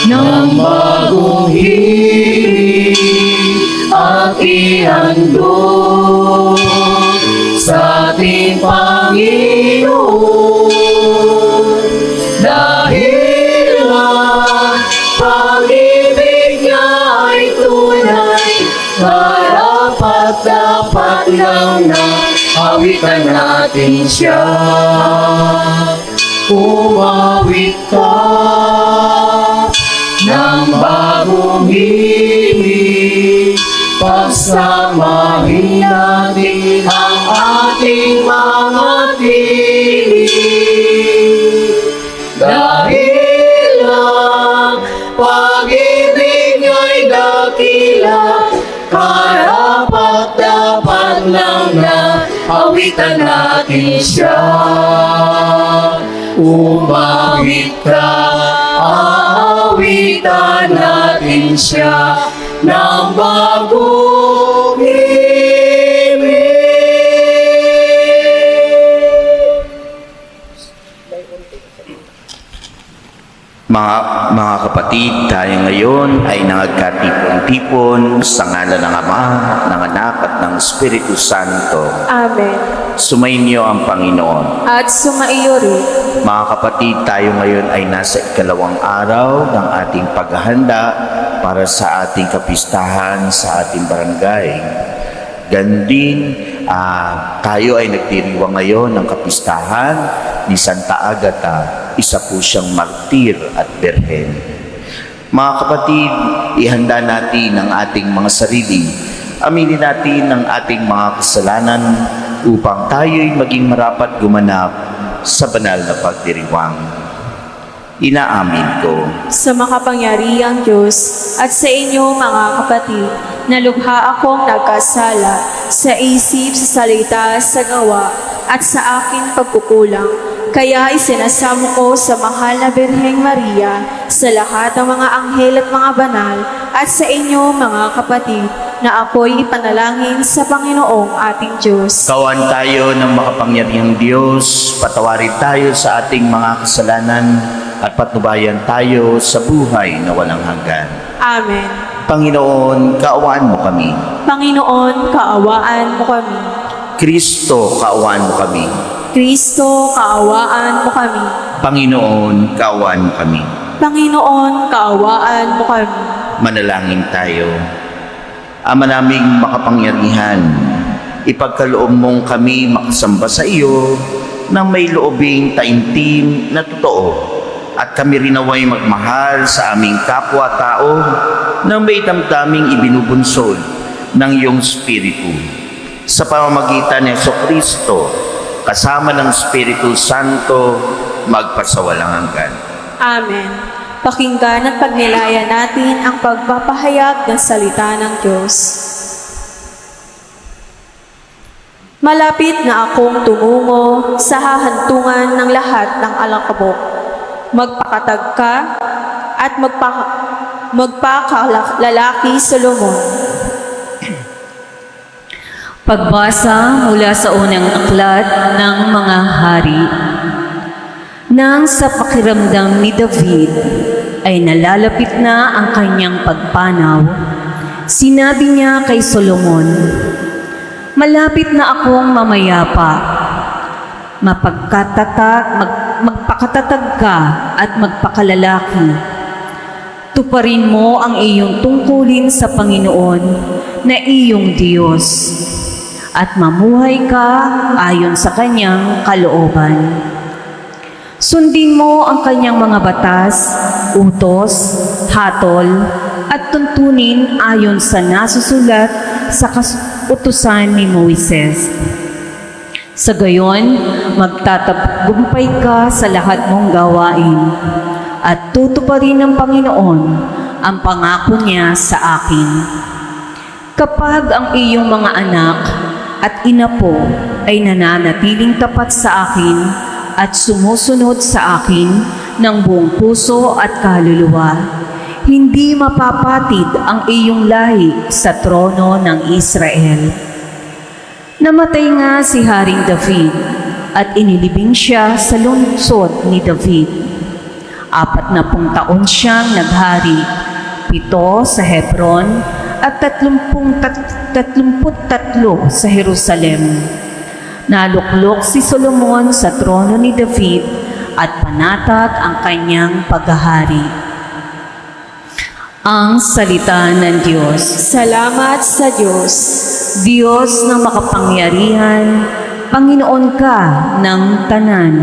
ng bagong hiling at ihandog sa ating Panginoon. Dahil ang pag-ibig niya ay tunay, karapat-dapat lang na awitan natin siya. Umawit ka ng bagong hiling, pagsamahin natin ang ating mga tinig. Dahil ang pag-ibig niya'y dakila, karapat-dapat lang na awitan natin siya. Umawit ka, aawitan natin siya ng bagong ibig. Mga kapatid, tayo ngayon ay nagkatipon-tipon sa ngalan ng Ama, ng Anak at ng Espiritu Santo. Amen. Sumainyo ang Panginoon. At sumaiyo rin. Mga kapatid, tayo ngayon ay nasa ikalawang araw ng ating paghahanda para sa ating kapistahan sa ating barangay. Gandin, tayo ay nagdiriwang ngayon ng kapistahan ni Santa Agata. Isa po siyang martir at berhen. Mga kapatid, ihanda natin ang ating mga sarili. Aminin natin ang ating mga kasalanan upang tayo'y maging marapat gumanap sa banal na pagdiriwang. Inaamin ko Sa makapangyarihang Diyos at sa inyo mga kapatid, na lubha akong nagkasala sa isip, sa salita, sa gawa, at sa aking pagkukulang. Kaya isinasamo ko sa mahal na Birheng Maria, sa lahat ng mga anghel at mga banal, at sa inyo mga kapatid, na ako'y ipanalangin sa Panginoong ating Diyos. Kawan tayo ng makapangyarihang Diyos, patawarin tayo sa ating mga kasalanan at patnubayan tayo sa buhay na walang hanggan. Amen. Panginoon, kaawaan mo kami. Panginoon, kaawaan mo kami. Kristo, kaawaan mo kami. Kristo, kaawaan mo kami. Panginoon, kaawaan mo kami. Panginoon, kaawaan mo kami. Manalangin tayo. Ama naming makapangyarihan, ipagkaloob mong kami makasamba sa iyo ng may loobing taimtim na totoo, at kami rin naway magmahal sa aming kapwa-tao ng may damdaming ibinubunsod ng iyong Espiritu. Sa pamamagitan ni Jesucristo, kasama ng Espiritu Santo, magpasawalang hanggan. Amen. Pakinggan at pagnilayan natin ang pagpapahayag ng salita ng Diyos. Malapit na akong tumungo sa hahantungan ng lahat ng alakabok. Magpakatag ka at magpakalalaki Solomon. Pagbasa mula sa unang aklat ng mga hari. Nang sa pakiramdam ni David ay nalalapit na ang kanyang pagpanaw, sinabi niya kay Solomon, "Malapit na akong mamayapa. Magpakatatag ka at magpakalalaki. Tuparin mo ang iyong tungkulin sa Panginoon na iyong Diyos, at mamuhay ka ayon sa kanyang kalooban. Sundin mo ang kanyang mga batas, utos, hatol, at tuntunin ayon sa nasusulat sa utusan ni Moises. Sa gayon, magtatagumpay ka sa lahat mong gawain, at tutuparin ng Panginoon ang pangako niya sa akin. Kapag ang iyong mga anak at inapo ay nananatiling tapat sa akin at sumusunod sa akin ng buong puso at kaluluwa, hindi mapapatid ang iyong lahi sa trono ng Israel." Namatay nga si Haring David at inilibing siya sa lungsod ni David. 40 taon siyang naghari, 7 sa Hebron at 33 sa Jerusalem. Naluklok si Solomon sa trono ni David at panatag ang kanyang paghahari. Ang salita ng Diyos. Salamat sa Diyos. Diyos na makapangyarihan, Panginoon ka ng tanan.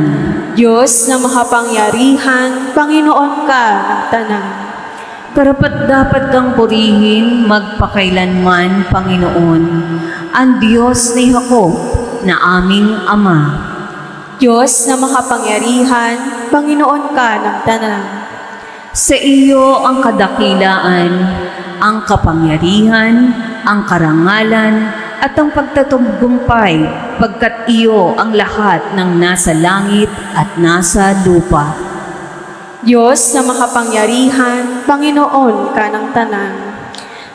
Diyos na makapangyarihan, Panginoon ka ng tanan. Karapat-dapat kang purihin magpakailanman, Panginoon, ang Diyos ni Jacob na aming Ama. Diyos na makapangyarihan, Panginoon ka ng tanan. Sa iyo ang kadakilaan, ang kapangyarihan, ang karangalan, at ang pagtatagumpay, pagkat iyo ang lahat ng nasa langit at nasa lupa. Diyos na makapangyarihan, Panginoon ka ng tanan.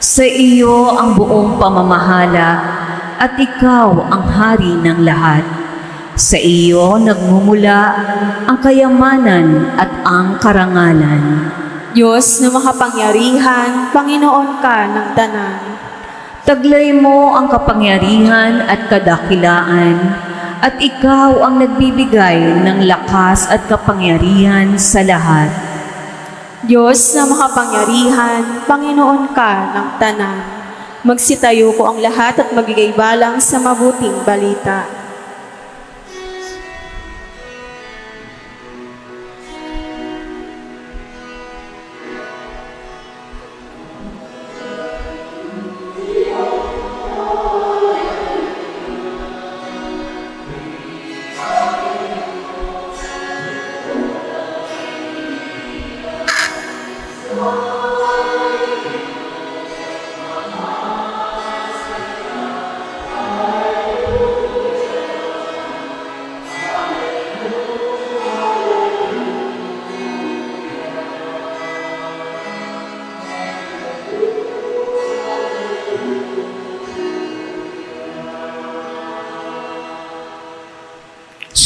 Sa iyo ang buong pamamahala, at ikaw ang hari ng lahat. Sa iyo nagmumula ang kayamanan at ang karangalan. Diyos na makapangyarihan, Panginoon ka ng tanan. Taglay mo ang kapangyarihan at kadakilaan, at ikaw ang nagbibigay ng lakas at kapangyarihan sa lahat. Diyos na makapangyarihan, Panginoon ka ng tanan. Magsitayo ko ang lahat at magigay balang sa mabuting balita.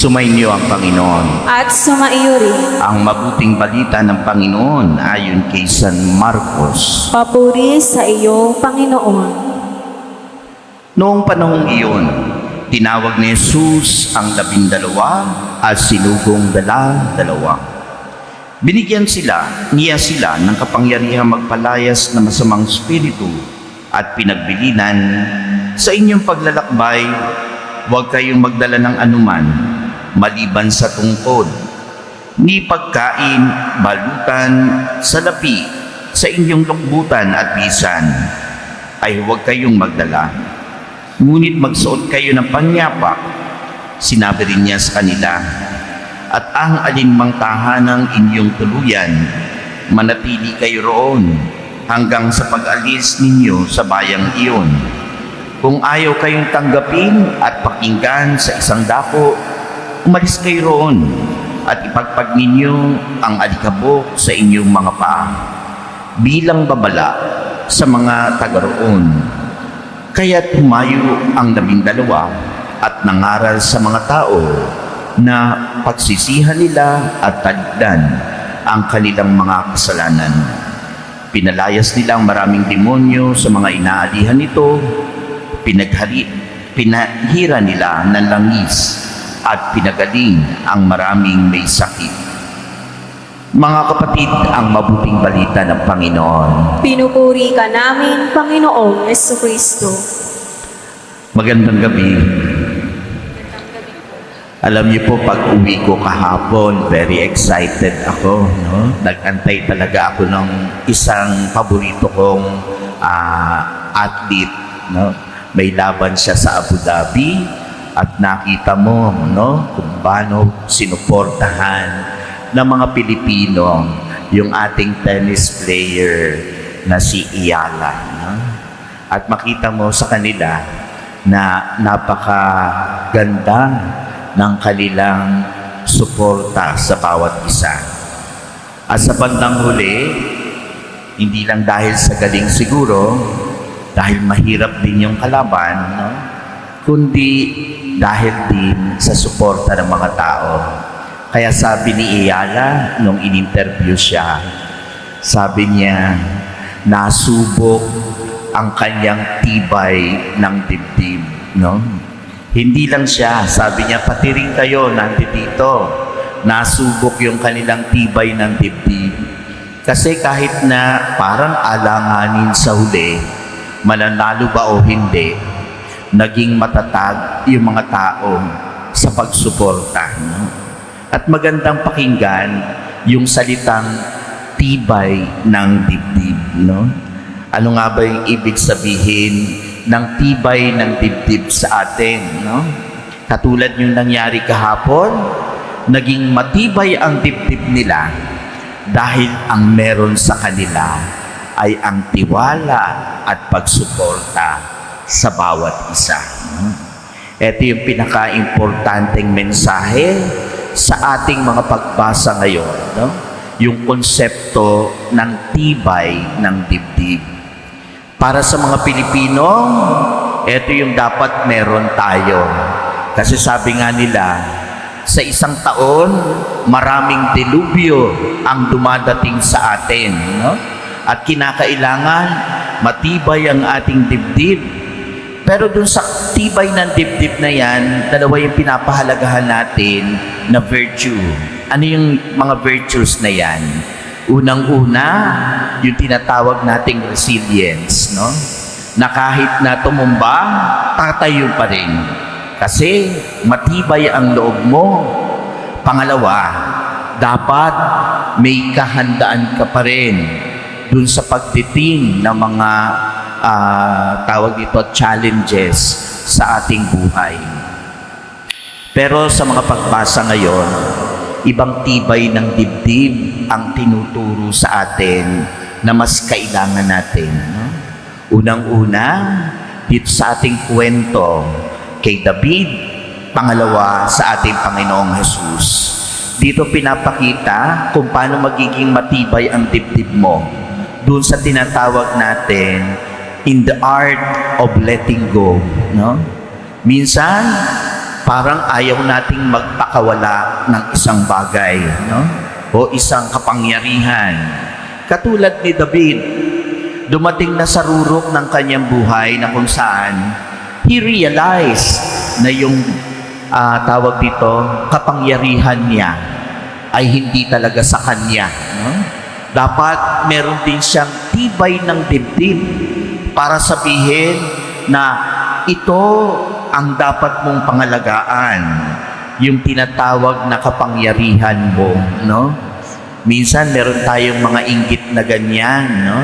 Sumainyo ang Panginoon. At sumaiyo rin. Ang mabuting balita ng Panginoon ayon kay San Marcos. Papuri sa iyo, Panginoon. Noong panahong iyon, tinawag ni Jesus ang 12 at sinugong 12. Binigyan niya sila ng kapangyarihang magpalayas ng masamang espiritu at pinagbilinan, sa inyong paglalakbay, huwag kayong magdala ng anuman, maliban sa tungkod, ni pagkain, balutan, salapi, sa inyong lukbutan at bisan, ay huwag kayong magdala. Ngunit magsuot kayo ng pangyapak, sinabi rin niya sa kanila, at ang alinmang tahanang inyong tuluyan, manatili kayo roon hanggang sa pag-alis ninyo sa bayang iyon. Kung ayaw kayong tanggapin at pakinggan sa isang dako, umalis kayo roon at ipagpag ninyo ang alikabok sa inyong mga paa bilang babala sa mga taga roon. Kaya't humayo ang 12 at nangaral sa mga tao na pagsisihan nila at talikdan ang kanilang mga kasalanan. Pinalayas nila ang maraming demonyo sa mga inaalihan nito, pinahira nila ng langis at pinagaling ang maraming may sakit. Mga kapatid, ang mabuting balita ng Panginoon. Pinupuri ka namin, Panginoong Jesucristo. Magandang gabi. Alam niyo po, pag uwi ko kahapon, very excited ako. No? Nag-antay talaga ako ng isang paborito kong athlete. No? May laban siya sa Abu Dhabi at nakita mo kung paano sinuportahan ng mga Pilipino yung ating tennis player na si Iyala. No? At makita mo sa kanila na napakaganda ng kanilang suporta sa bawat isa. At sa bandang huli, hindi lang dahil sa galing siguro, dahil mahirap din yung kalaban, kundi dahil din sa suporta ng mga tao. Kaya sabi ni Iyala, nung in-interview siya, sabi niya, nasubok ang kanyang tibay ng dibdib. No? Hindi lang siya, sabi niya, pati rin kayo, nandito, nasubok yung kanilang tibay ng dibdib. Kasi kahit na parang alanganin sa huli, mananalo ba o hindi, naging matatag yung mga tao sa pagsuporta. No? At magandang pakinggan yung salitang tibay ng dibdib. No? Ano nga ba yung ibig sabihin ng tibay ng dibdib sa atin? No? Katulad yung nangyari kahapon, naging matibay ang dibdib nila dahil ang meron sa kanila ay ang tiwala at pagsuporta sa bawat isa. No? Ito yung pinaka-importanteng mensahe sa ating mga pagbasa ngayon. No? Yung konsepto ng tibay ng dibdib. Para sa mga Pilipino, ito yung dapat meron tayo. Kasi sabi nga nila, sa isang taon, maraming delubyo ang dumadating sa atin. No? At kinakailangan matibay ang ating dibdib. Pero dun sa tibay ng dibdib na yan, dalawa yung pinapahalagahan natin na virtue. Ano yung mga virtues na yan? Unang-una, yung tinatawag nating resilience, no? Na kahit na tumumba, tatayo pa rin. Kasi matibay ang loob mo. Pangalawa, dapat may kahandaan ka pa rin dun sa pagditing ng mga tawag dito challenges sa ating buhay. Pero sa mga pagbasa ngayon, ibang tibay ng dibdib ang tinuturo sa atin na mas kailangan natin. No? Unang-una, dito sa ating kwento kay David, pangalawa sa ating Panginoong Jesus. Dito pinapakita kung paano magiging matibay ang dibdib mo. Doon sa tinatawag natin in the art of letting go. No? Minsan, parang ayaw nating magpakawala ng isang bagay, no? O isang kapangyarihan. Katulad ni David, dumating na sa rurok ng kanyang buhay na kung saan he realized na yung tawag dito, kapangyarihan niya ay hindi talaga sa kanya. No? Dapat meron din siyang tibay ng dibdib para sabihin na ito ang dapat mong pangalagaan, yung tinatawag na kapangyarihan mo, no? Minsan meron tayong mga inggit na ganyan, no?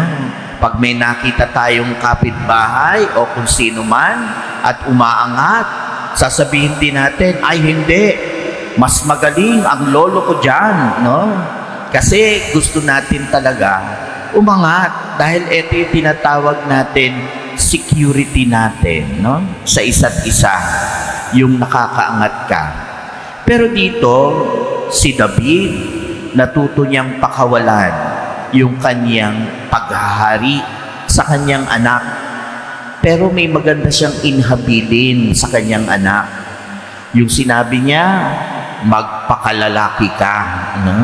Pag may nakita tayong kapitbahay o kung sino man at umaangat, sasabihin din natin, ay hindi, mas magaling ang lolo ko dyan, no? Kasi gusto natin talaga umangat dahil ito yung tinatawag natin security natin, no? Sa isa't isa, yung nakakaangat ka. Pero dito, si David, natuto niyang pakawalan yung kanyang paghahari sa kanyang anak. Pero may maganda siyang inhabilin sa kanyang anak. Yung sinabi niya, magpakalalaki ka. No?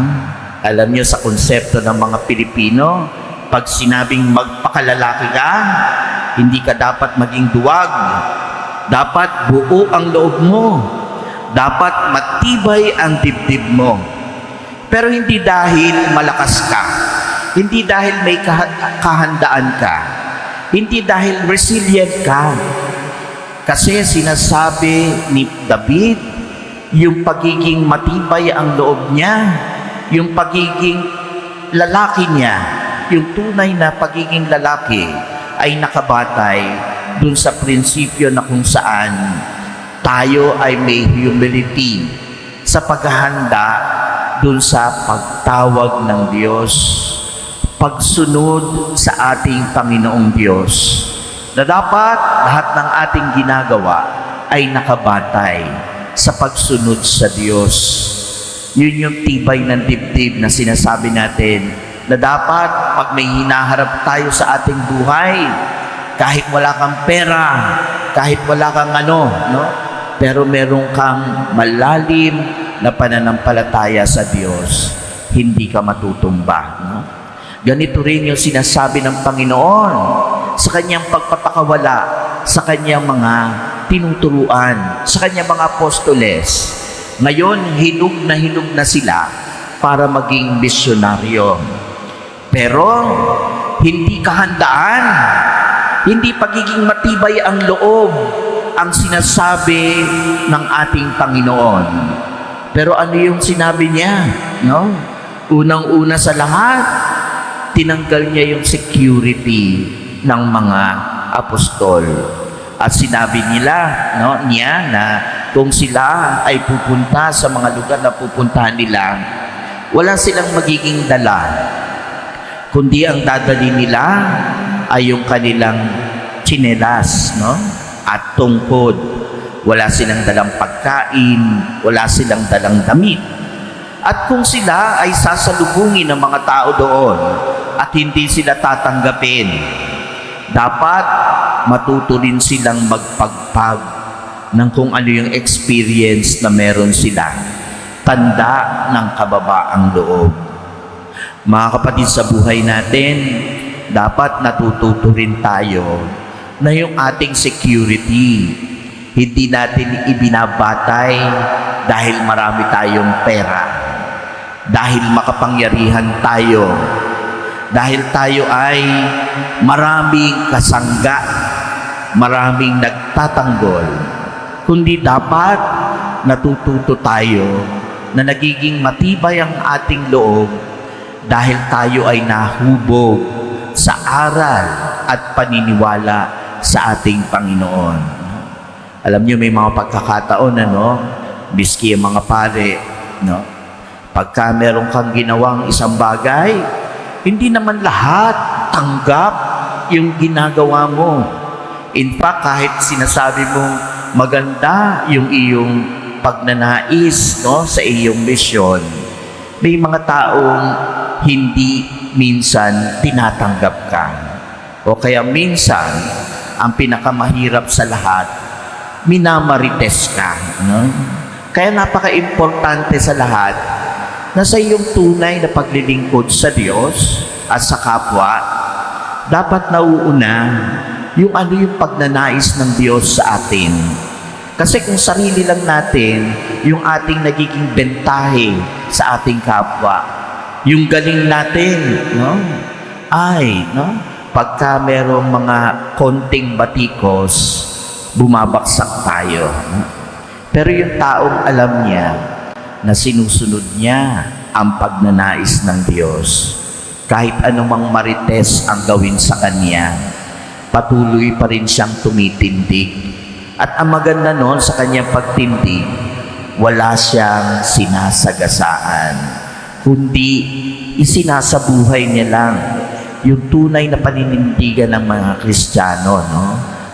Alam niyo sa konsepto ng mga Pilipino, pag sinabing magpakalalaki ka, hindi ka dapat maging duwag. Dapat buo ang loob mo. Dapat matibay ang dibdib mo. Pero hindi dahil malakas ka. Hindi dahil may kahandaan ka. Hindi dahil resilient ka. Kasi sinasabi ni David, yung pagiging matibay ang loob niya, yung pagiging lalaki niya, yung tunay na pagiging lalaki ay nakabatay dun sa prinsipyo na kung saan tayo ay may humility sa paghahanda dun sa pagtawag ng Diyos, pagsunod sa ating Panginoong Diyos, na dapat lahat ng ating ginagawa ay nakabatay sa pagsunod sa Diyos. Yun yung tibay ng dibdib na sinasabi natin na dapat pag may hinaharap tayo sa ating buhay, kahit wala kang pera, kahit wala kang no? Pero meron kang malalim na pananampalataya sa Diyos, hindi ka matutumba. No? Ganito rin yung sinasabi ng Panginoon sa kanyang pagpapakawala, sa kanyang mga tinuturuan, sa kanyang mga apostoles. Ngayon, hinug na sila para maging misyonaryo. Pero, hindi kahandaan, hindi pagiging matibay ang loob ang sinasabi ng ating Panginoon. Pero ano yung sinabi niya? No? Unang-una sa lahat, tinanggal niya yung security ng mga apostol. At sinabi niya na kung sila ay pupunta sa mga lugar na pupuntahan nila, wala silang magiging dala. Kundi ang dadali nila ay yung kanilang tsinelas, no? At tungkod. Wala silang dalang pagkain, wala silang dalang damit. At kung sila ay sasalubungin ng mga tao doon at hindi sila tatanggapin, dapat matuto rin silang magpagpag ng kung ano yung experience na meron sila. Tanda ng kababaang loob. Mga kapatid, sa buhay natin, dapat natututo rin tayo na yung ating security, hindi natin ibinabatay dahil marami tayong pera, dahil makapangyarihan tayo, dahil tayo ay maraming kasangga, maraming nagtatanggol, kundi dapat natututo tayo na nagiging matibay ang ating loob dahil tayo ay nahubog sa aral at paniniwala sa ating Panginoon. Alam niyo, may mga pagkakataon, biski ang mga pare, pagka meron kang ginawang isang bagay, hindi naman lahat tanggap yung ginagawa mo. In fact, kahit sinasabi mong maganda yung iyong pagnanais sa iyong misyon, may mga taong hindi minsan tinatanggap ka. O kaya minsan, ang pinakamahirap sa lahat, minamarites ka. Kaya napaka-importante sa lahat na sa iyong tunay na paglilingkod sa Diyos at sa kapwa, dapat nauuna yung ano yung pagnanais ng Diyos sa atin. Kasi kung sarili lang natin, yung ating nagiging bentahe sa ating kapwa, yung galing natin, pagka merong mga konting batikos, bumabaksak tayo. Pero yung taong alam niya na sinusunod niya ang pagnanais ng Diyos, kahit anumang marites ang gawin sa kanya, patuloy pa rin siyang tumitindig. At ang maganda noon sa kanyang pagtindig, wala siyang sinasagasaan, kundi isinasabuhay niya lang yung tunay na paninindigan ng mga Kristiyano,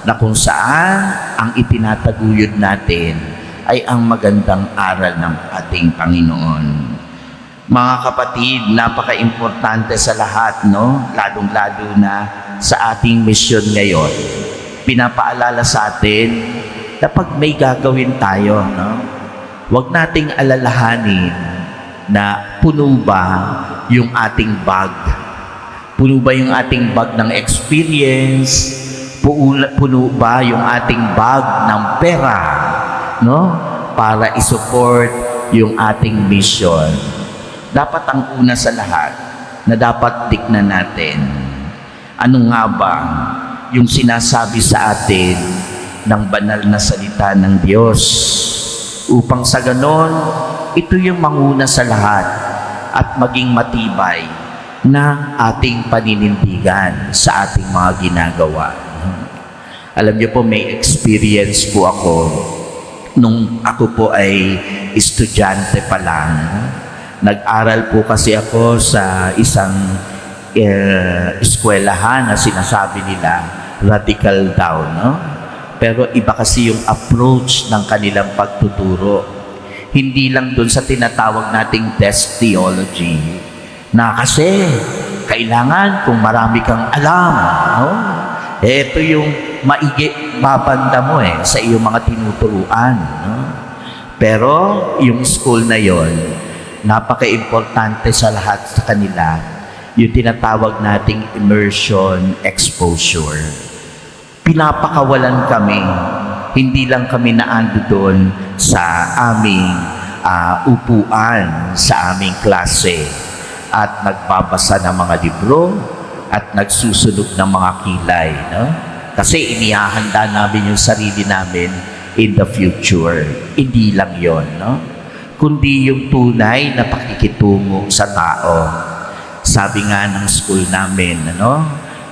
na kung saan ang itinataguyod natin ay ang magandang aral ng ating Panginoon. Mga kapatid, napaka-importante sa lahat, lalong-lalo na sa ating misyon ngayon. Pinapaalala sa atin na pag may gagawin tayo, huwag nating alalahanin na puno ba yung ating bag? Puno ba yung ating bag ng experience? Puno ba yung ating bag ng pera? Para isupport yung ating mission. Dapat ang una sa lahat na dapat tignan natin, ano nga ba yung sinasabi sa atin ng banal na salita ng Diyos, upang sa ganon, ito yung manguna sa lahat at maging matibay na ating paninindigan sa ating mga ginagawa. Alam niyo po, may experience po ako nung ako po ay estudyante pa lang. Nag-aral po kasi ako sa isang eskwelahan na sinasabi nila radical daw, Pero iba kasi yung approach ng kanilang pagtuturo. Hindi lang dun sa tinatawag nating desk theology, na kasi kailangan kung marami kang alam, ito yung maigi babanda mo sa iyong mga tinuturuan. Pero yung school na yon, napaka-importante sa lahat sa kanila, yung tinatawag nating immersion exposure. Pinapakawalan kami, hindi lang kami naando doon sa aming upuan, sa aming klase, at nagbabasa ng mga libro, at nagsusunog ng mga kilay. No? Kasi inihahanda namin yung sarili namin in the future. Hindi lang yon, no? Kundi yung tunay na pakikitungo sa tao. Sabi nga ng school namin,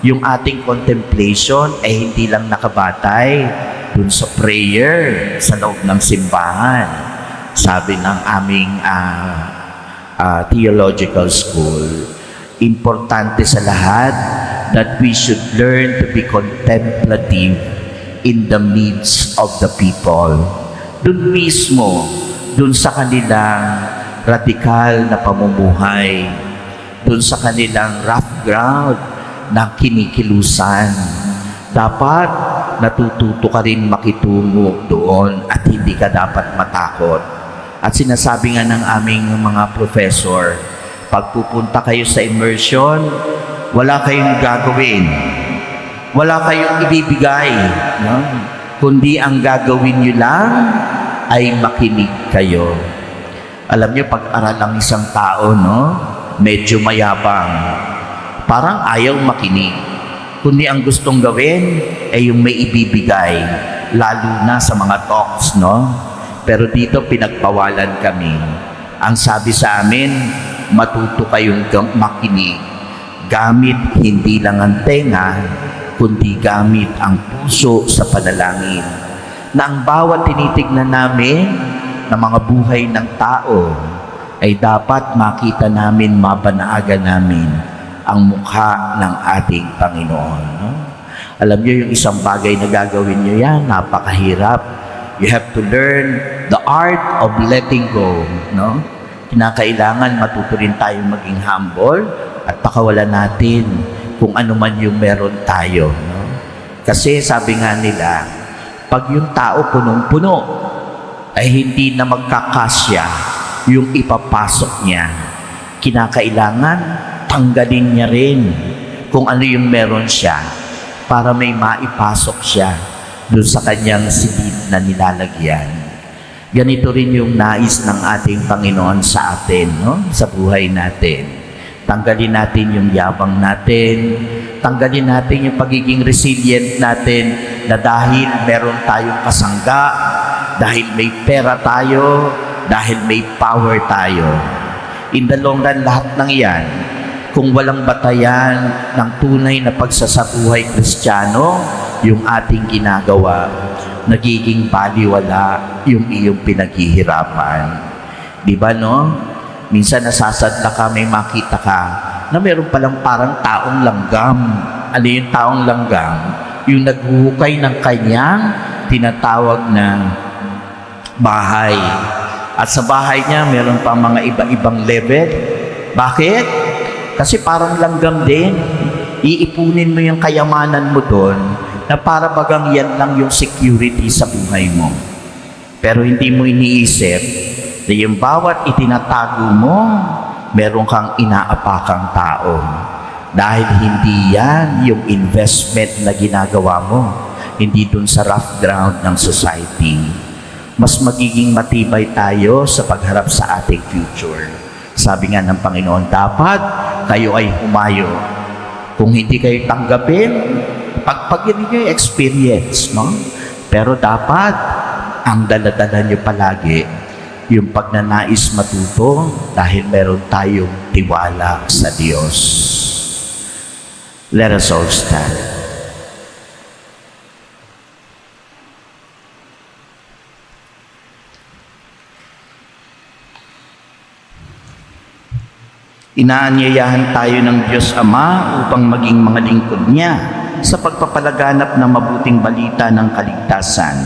yung ating contemplation ay hindi lang nakabatay dun sa prayer sa loob ng simbahan. Sabi ng aming theological school, importante sa lahat that we should learn to be contemplative in the midst of the people. Dun mismo, dun sa kanilang radikal na pamumuhay, dun sa kanilang rough ground na kinikilusan. Dapat natututo ka rin makitungo doon at hindi ka dapat matakot. At sinasabi nga ng aming mga professor, pag pupunta kayo sa immersion, wala kayong gagawin. Wala kayong ibibigay. No? Kundi ang gagawin nyo lang ay makinig kayo. Alam nyo, pag-aral ang isang tao, medyo mayabang. Parang ayaw makinig. Kundi ang gustong gawin ay yung may ibibigay. Lalo na sa mga talks, Pero dito pinagpawalan kami. Ang sabi sa amin, matuto kayong makinig. Gamit hindi lang ang tenga, kundi gamit ang puso sa panalangin. Na ang bawat tinitignan namin na mga buhay ng tao ay dapat makita namin, mabanaagan namin ang mukha ng ating Panginoon. Alam niyo, yung isang bagay na gagawin niyo yan, napakahirap. You have to learn the art of letting go. Kinakailangan matuto rin tayo maging humble at pakawalan natin kung ano man yung meron tayo. Kasi sabi nga nila, pag yung tao punong-puno, ay hindi na magkakasya yung ipapasok niya. Kinakailangan tanggalin niya rin kung ano yung meron siya para may maipasok siya doon sa kanyang silid na nilalagyan. Ganito rin yung nais ng ating Panginoon sa atin, sa buhay natin. Tanggalin natin yung yabang natin, tanggalin natin yung pagiging resilient natin na dahil meron tayong kasangga, dahil may pera tayo, dahil may power tayo. In the long run, lahat ng yan, kung walang batayan ng tunay na pagsasabuhay Kristiyano, yung ating ginagawa, nagiging baliwala yung iyong pinaghihirapan. Di ba, Minsan nasasadla ka, may makita ka na meron palang parang taong langgam. Ano yung taong langgam? Yung naghuhukay ng kanyang tinatawag na bahay. At sa bahay niya, meron pa mga iba-ibang level. Bakit? Kasi parang langgam din. Iipunin mo yung kayamanan mo doon na para bagang yan lang yung security sa buhay mo. Pero hindi mo iniisip na yung bawat itinatago mo, meron kang inaapakang tao. Dahil hindi yan yung investment na ginagawa mo. Hindi dun sa rough ground ng society. Mas magiging matibay tayo sa pagharap sa ating future. Sabi nga ng Panginoon, dapat kayo ay humayo. Kung hindi kayo tanggapin, pagpagin niyo yung experience, Pero dapat, ang daladala niyo palagi, yung pagnanais matuto dahil meron tayong tiwala sa Diyos. Let us all stand. Inaanyayahan tayo ng Diyos Ama upang maging mga lingkod niya sa pagpapalaganap ng mabuting balita ng kaligtasan.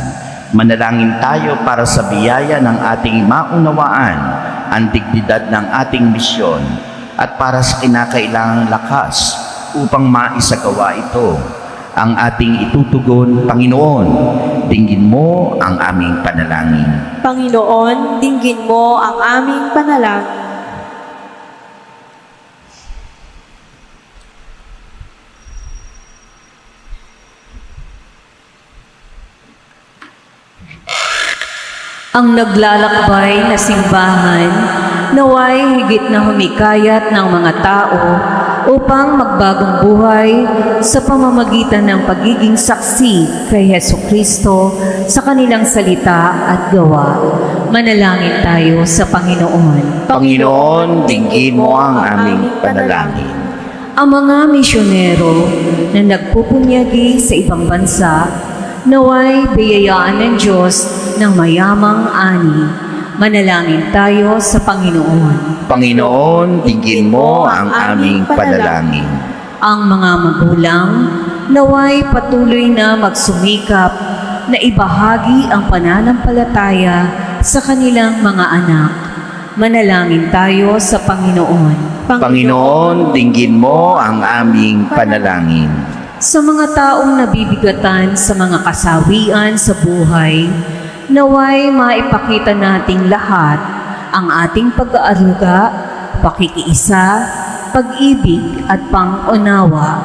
Manalangin tayo para sa biyaya ng ating maunawaan ang dignidad ng ating misyon at para sa kinakailangang lakas upang maisagawa ito. Ang ating itutugon, Panginoon, dinggin mo ang aming panalangin. Panginoon, dinggin mo ang aming panalangin. Ang naglalakbay na simbahan, naway higit na humikayat ng mga tao upang magbagong buhay sa pamamagitan ng pagiging saksi kay Heso Kristo sa kanilang salita at gawa. Manalangin tayo sa Panginoon. Panginoon, dinggin mo ang aming panalangin. Ang mga misyonero na nagpupunyagi sa ibang bansa, naway biyayaan ng Diyos ng mayamang ani. Manalangin tayo sa Panginoon. Panginoon, dinggin mo ang aming panalangin. Ang mga magulang, naway patuloy na magsumikap na ibahagi ang pananampalataya sa kanilang mga anak. Manalangin tayo sa Panginoon. Panginoon, dinggin mo ang aming panalangin. Sa mga taong nabibigatan sa mga kasawian sa buhay, naway maipakita nating lahat ang ating pag-aaruga, pakikiisa, pag-ibig at pang-unawa.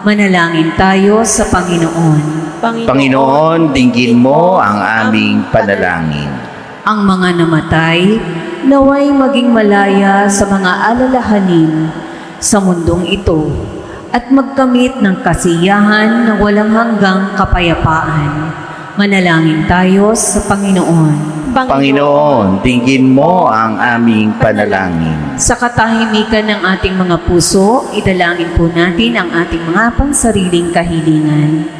Manalangin tayo sa Panginoon. Panginoon, dinggin mo ang aming panalangin. Ang mga namatay, naway maging malaya sa mga alalahanin sa mundong ito at magkamit ng kasiyahan na walang hanggang kapayapaan. Manalangin tayo sa Panginoon. Panginoon, dinggin mo ang aming panalangin. Sa katahimikan ng ating mga puso, idalangin po natin ang ating mga pansariling kahilingan.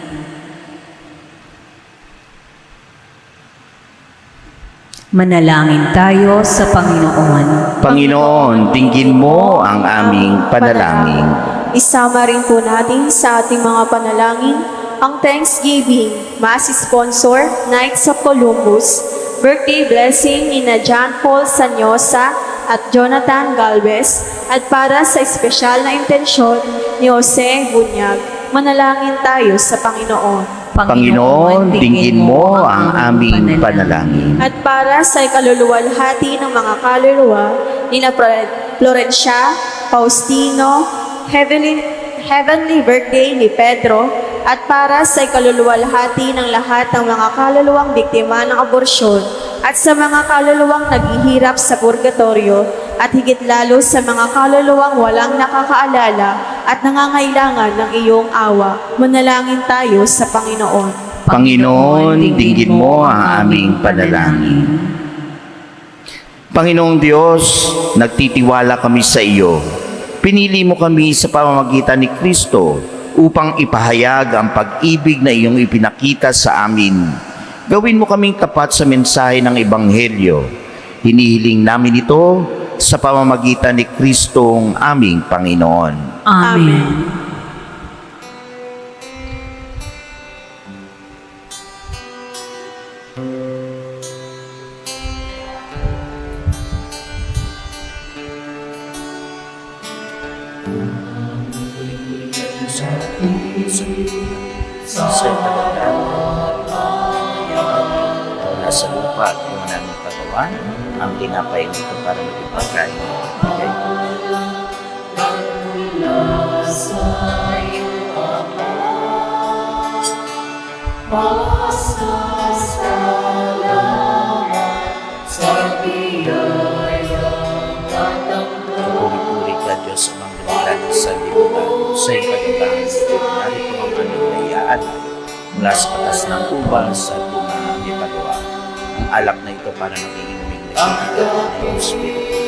Manalangin tayo sa Panginoon. Panginoon, dinggin mo ang aming panalangin. Isama rin po natin sa ating mga panalangin ang Thanksgiving, Mass Sponsor, Knights of Columbus, birthday blessing ni na John Paul Sanyosa at Jonathan Galvez, at para sa espesyal na intensyon ni Jose Bunyag. Manalangin tayo sa Panginoon. Panginoon, dinggin mo ang aming panalangin. At para sa ikaluluwalhati ng mga kaluluwa ni na Florencia, Faustino, Heavenly Birthday ni Pedro, at para sa ikaluluwalhati ng lahat ng mga kaluluwang biktima ng aborsyon at sa mga kaluluwang naghihirap sa purgatorio at higit lalo sa mga kaluluwang walang nakakaalala at nangangailangan ng iyong awa. Manalangin tayo sa Panginoon. Panginoon, dinggin mo ang aming panalangin. Panginoong Diyos, nagtitiwala kami sa iyo. Pinili mo kami sa pamamagitan ni Kristo upang ipahayag ang pag-ibig na iyong ipinakita sa amin. Gawin mo kaming tapat sa mensahe ng Ebanghelyo. Hinihiling namin ito sa pamamagitan ni Kristong aming Panginoon. Amen. Mula sa lupa at yung namin pagawan, ang tinapay nito para maging pagkain. Okay? Puri-puri ka, Diyos, amang dakilan sa libutan. Sa iyong kagandahan, narito ang aming naiaan mula sa patas ng ubas at mga aming pagawa. Ang alak na ito para nagiinuming nagsigigat ng iyong Espiritu.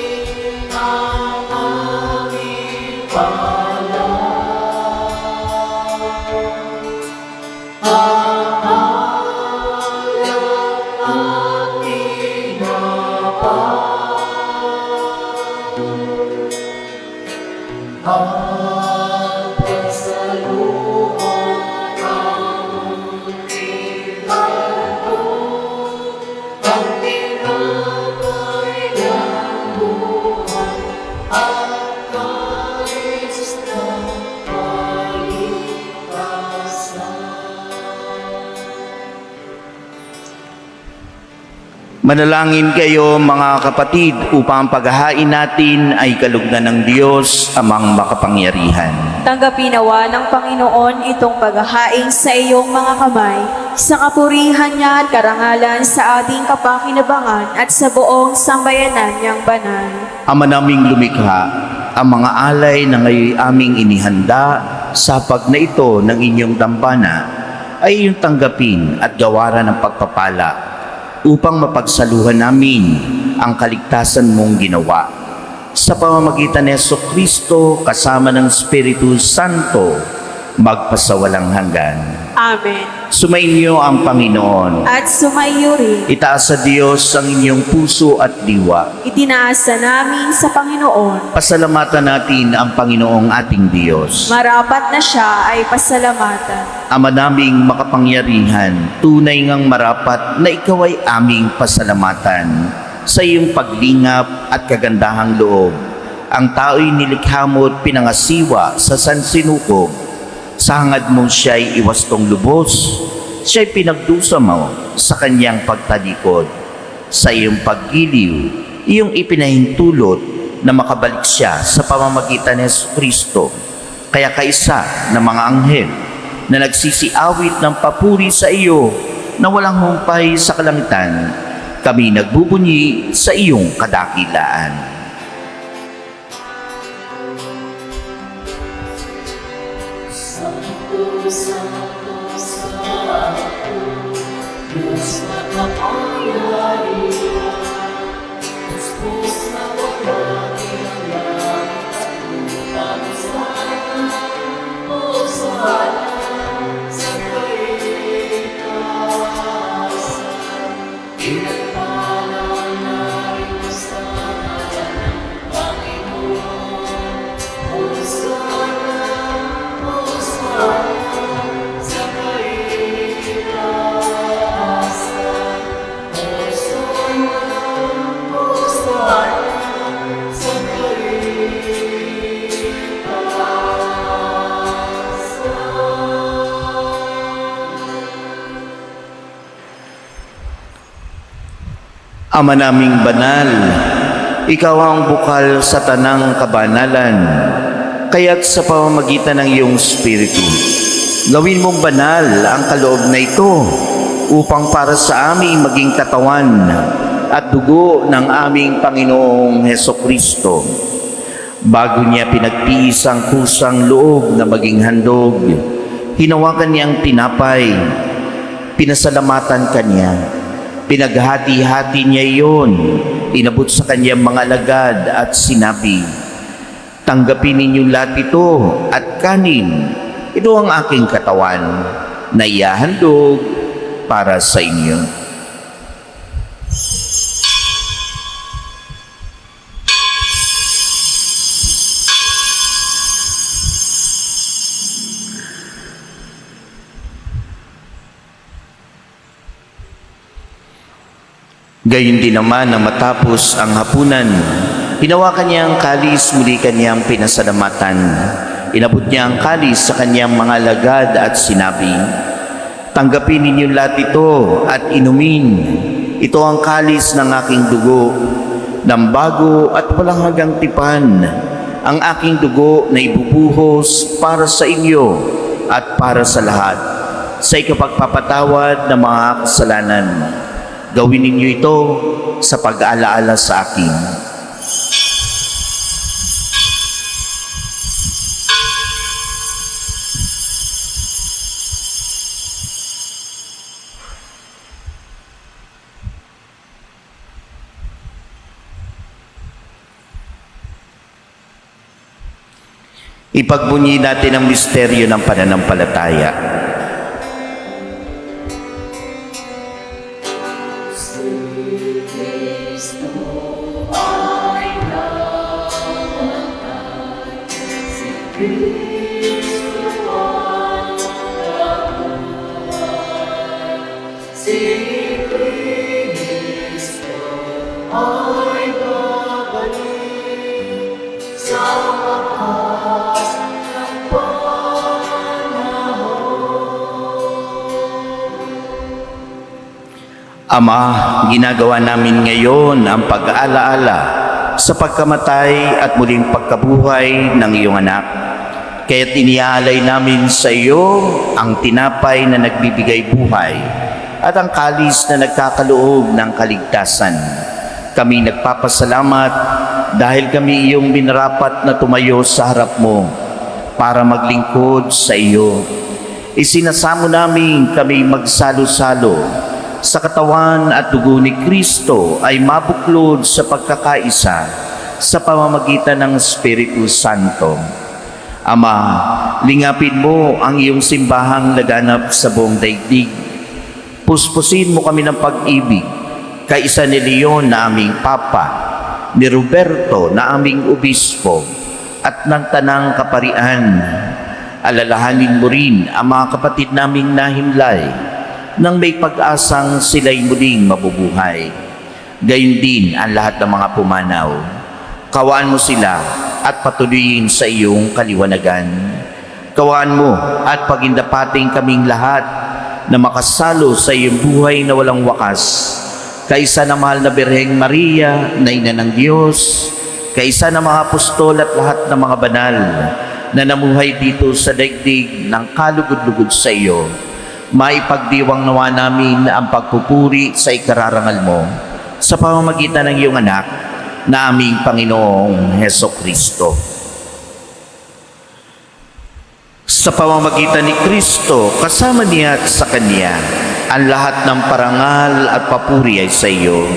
Manalangin kayo mga kapatid upang ang paghahain natin ay kalugdan ng Diyos amang makapangyarihan. Tanggapin nawa ng Panginoon itong paghahain sa iyong mga kamay, sa kapurihan niya at karangalan sa ating kapakinabangan at sa buong sambayanan niyang banal. Ama naming lumikha, ang mga alay na ngayon aming inihanda sa pag na ito ng inyong dambana ay iyong tanggapin at gawaran ng pagpapala upang mapagsaluhan namin ang kaligtasan mong ginawa. Sa pamamagitan ni Jesucristo kasama ng Espiritu Santo, magpasawalang hanggan. Amen. Sumainyo ang Panginoon. At sumaiyo rin. Itaas sa Diyos ang inyong puso at diwa. Itinaasa namin sa Panginoon. Pasalamatan natin ang Panginoong ating Diyos. Marapat na siya ay pasalamatan. Ama naming makapangyarihan, tunay ngang marapat na ikaw ay aming pasalamatan sa iyong paglingap at kagandahang loob. Ang tao'y nilikha mo at pinangasiwa sa sansinukog. Sa hangad mo siya'y iwastong lubos, siya'y pinagdusa mo sa kanyang pagtalikod. Sa iyong paggiliw, iyong ipinahintulot na makabalik siya sa pamamagitan ni Jesucristo. Kaya kaisa ng mga anghel na nagsisiawit ng papuri sa iyo na walang humpay sa kalangitan, kami nagbubunyi sa iyong kadakilaan. Ama naming banal, ikaw ang bukal sa tanang kabanalan, kaya't sa pamamagitan ng iyong Espiritu, gawin mong banal ang kaloob na ito upang para sa aming maging katawan at dugo ng aming Panginoong Hesukristo. Bago niya pinagtiis ang kusang loob na maging handog, hinawakan niyang tinapay, pinasalamatan kanya. Pinaghati-hati niya iyon, inabot sa kanyang mga alagad at sinabi, "Tanggapin ninyo lahat ito at kanin. Ito ang aking katawan na ihahandog para sa inyo." Gayun din naman na matapos ang hapunan, hinawakan niya ang kalis, muli kanyang pinasalamatan. Inabot niya ang kalis sa kanyang mga alagad at sinabi, "Tanggapin ninyo lahat ito at inumin. Ito ang kalis ng aking dugo, ng bago at walang hanggang tipan, ang aking dugo na ibubuhos para sa inyo at para sa lahat, sa ikapagpapatawad ng mga kasalanan. Gawin ninyo ito sa pag-aalaala sa akin." Ipagbunyi natin ang misteryo ng pananampalataya. Ama, ginagawa namin ngayon ang pag-aalaala sa pagkamatay at muling pagkabuhay ng iyong anak. Kaya't iniaalay namin sa iyo ang tinapay na nagbibigay buhay at ang kalis na nagkakaloob ng kaligtasan. Kami nagpapasalamat dahil kami iyong minarapat na tumayo sa harap mo para maglingkod sa iyo. Isinasamo namin kami magsalo-salo sa katawan at dugo ni Kristo ay mabuklod sa pagkakaisa sa pamamagitan ng Espiritu Santo. Ama, lingapin mo ang iyong simbahang laganap sa buong daigdig. Puspusin mo kami ng pag-ibig, kaisa ni Leon na aming Papa, ni Roberto na aming Obispo, at ng Tanang Kaparian. Alalahanin mo rin ang mga kapatid naming nahimlay nang may pag-asang sila'y muling mabubuhay. Gayon din ang lahat ng mga pumanaw. Kawaan mo sila at patuloyin sa iyong kaliwanagan. Kawaan mo at pagindapating kaming lahat na makasalo sa iyong buhay na walang wakas. Kaisa na mahal na Birheng Maria, na Ina ng Diyos, kaisa na mga apostol at lahat ng mga banal na namuhay dito sa daigdig ng kalugod-lugod sa iyo, maipagdiwang nawa namin ang pagpupuri sa ikararangal mo sa pamamagitan ng iyong anak na aming Panginoong Hesukristo. Sa pamamagitan ni Kristo, kasama niya at sa Kanya, ang lahat ng parangal at papuri ay sa iyo,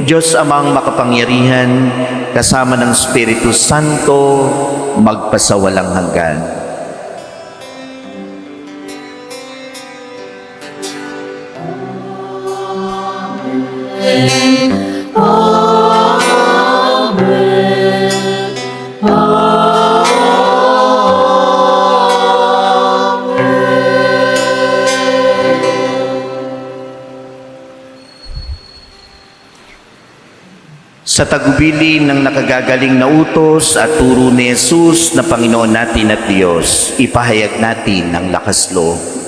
Diyos Amang makapangyarihan, kasama ng Espiritu Santo, magpasawalang hanggan. Sa tagubili ng nakagagaling na utos at turo ni Jesus na Panginoon natin at Diyos, ipahayag natin ang lakas loob.